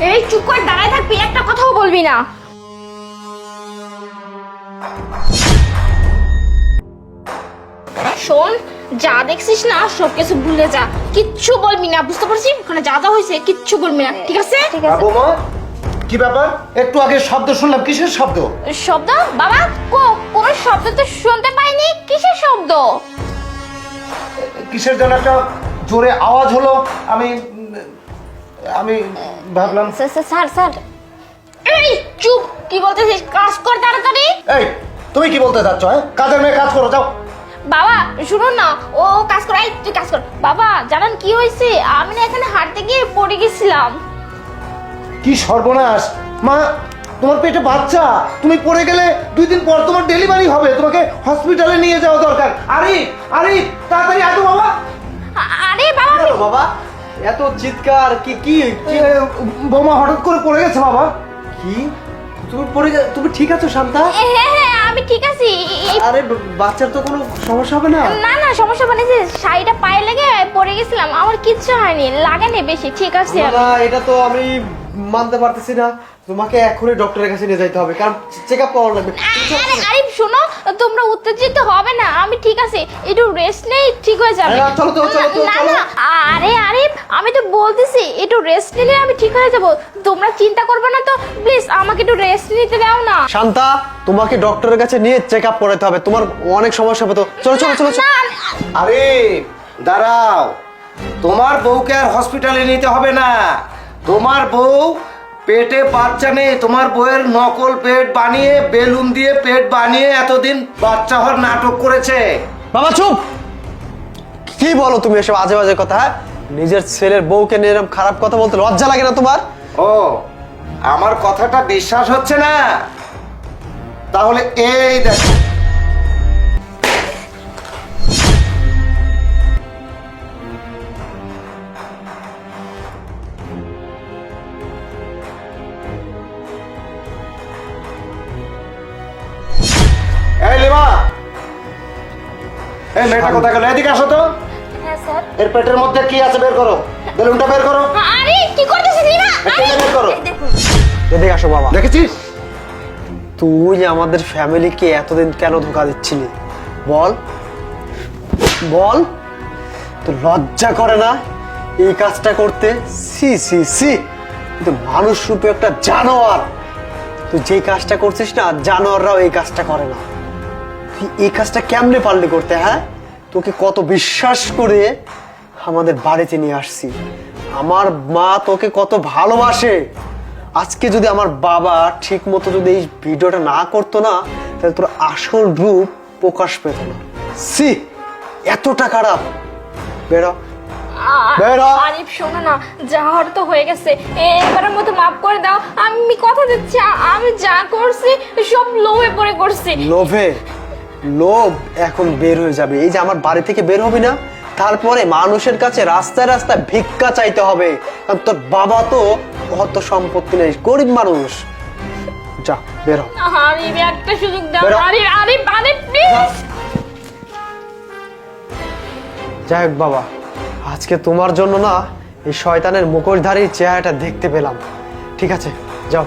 এই চুপ করে দাঁড়ায় থাকবি, একটা কথাও বলবি না। শোন, যা দেখছিস না সব কিছু ভুলে যা, কিচ্ছু বলবি না, বুঝতে পারছিস? ওখানে যা যা হয়েছে কিচ্ছু বলবি না, ঠিক আছে? ঠিক আছে। বৌমা, কি ব্যাপার? একটু আগে শব্দ শুনলাম, কিসের শব্দ? শব্দ? বাবা, কোনো শব্দ তো শুনতে পাইনি। কিসের শব্দ? কিসের যেন একটা জোরে আওয়াজ হলো। আমি ভাবলাম। স্যার এই চুপ, কি বলতেছিস? কাজ কর তাড়াতাড়ি। এই, তুমি কি বলতে চাচ্ছ? কাজের মেয়ে, কাজ করো, যাও। বাবা শুনুন না, ও কাজ কর, এই তুই কাজ কর। বাবা জানেন কি হয়েছে? আমি না এখানে হাঁটতে গিয়ে পড়ে গেছিলাম। কি সর্বনাশ! মা, তোমার পেটে বাচ্চা, তুমি পড়ে গেলে 2 দিন পর তোমার ডেলিভারি হবে, তোমাকে হসপিটালে নিয়ে যাওয়া দরকার। আরে তাড়াতাড়ি আসো বাবা। আরে বাবা, বাবা এত চিৎকার কি কি কি? বৌমা হঠাৎ করে পড়ে গেছে বাবা। কি তুমি ঠিক আছো শান্তা? হ্যাঁ আমি ঠিক আছি। আরে বাচ্চার তো কোনো সমস্যা হবে না? না না, সমস্যা মানে যে শাড়িটা পায়ে লেগে পড়ে গেছিলাম, আমার কিচ্ছু হয়নি, লাগেনি বেশি, ঠিক আছে। না এটা তো আমি মানতে পারতেছি না, তোমাকে এখনই ডক্টরের কাছে নিয়ে যাইতে হবে, কারণ চেক আপ করানো লাগবে। আরে শোনো, তোমরা উত্তেজিত হবে না, আমি ঠিক আছে, একটু রেস্ট নেই, ঠিক হয়ে যাবে। চলো না না, আরে আমি তো বলতেছি একটু রেস্ট নিলে আমি ঠিক হয়ে যাব, তোমরা চিন্তা করবে না তো, প্লিজ আমাকে একটু রেস্ট নিতে দাও না। শান্তা, তোমাকে ডক্টরের কাছে নিয়ে চেক আপ করাতে হবে, তোমার অনেক সমস্যা হবে তো। চলো চলো চলো না, আরে দাঁড়াও, তোমার বউকে আর হসপিটালে নিতে হবে না। তোমার বউ পেটে বাচ্চা নেই, তোমার বউয়ের নকল পেট বানিয়ে, বেলুন দিয়ে পেট বানিয়ে এতদিন বাচ্চা হওয়ার নাটক করেছে। বাবা চুপ! কি বলো তুমি এসব আজে বাজে কথা? নিজের ছেলের বউকে নিয়ে এরকম খারাপ কথা বলতে লজ্জা লাগে না তোমার? ও, আমার কথাটা বিশ্বাস হচ্ছে না? তাহলে এই দেখো। এই লিমা, এই মেয়েটা কোথায় গেল? এদিকে আসো তো। হ্যাঁ স্যার। এর পেটের মধ্যে কি আছে বের করো, বেলুনটা বের করো। আরে কি করতেছিস রিমা? আরে বের করো। দেখুন, এদিকে আসো বাবা। দেখেছিস? তুই আমাদের ফ্যামিলিকে এতদিন কেন ধোকা দিচ্ছিলি? বল বল, তো লজ্জা করে না এই কাজটা করতে? সি সি সি, তুই মানুষ রূপে একটা জানোয়ার। তুই যে কাজটা করছিস না, জানোয়াররাও এই কাজটা করে না। তুই এই কাজটা কেমনে পারলি করতে? হ্যাঁ, তোকে কত বিশ্বাস করে আমাদের বাড়িতে নিয়ে আসছি, আমার মা তোকে কত ভালোবাসে। আজকে যদি আমার বাবা ঠিক মতো যদি এই ভিডিওটা না করতো না, তাহলে তোর আসল রূপ প্রকাশ পেত না। সি, এতটা খারাপ। বেরো বেরো। আরিফ শোনো না, যা হওয়ার তো হয়ে গেছে, এবারের মতো মাফ করে দাও। আমি কথা দিচ্ছি, আমি যা করছি সব লোভে পড়ে করছি। লোভে? লোভ এখন বের হয়ে যাবে। এই যে আমার বাড়ি থেকে বের হবি না, তারপরে মানুষের কাছে রাস্তায় রাস্তায় ভিক্ষা চাইতে হবে, কারণ তোর বাবা তো অত সম্পত্তি নেই, গরিব মানুষ। যা বের হ। আরিফ একটা সুযোগ দাও, বেরো। আরিফ প্লিজ। যাই হোক বাবা, আজকে তোমার জন্য না এই শয়তানের মুখোশধারী চেহারাটা দেখতে পেলাম। ঠিক আছে, যাও।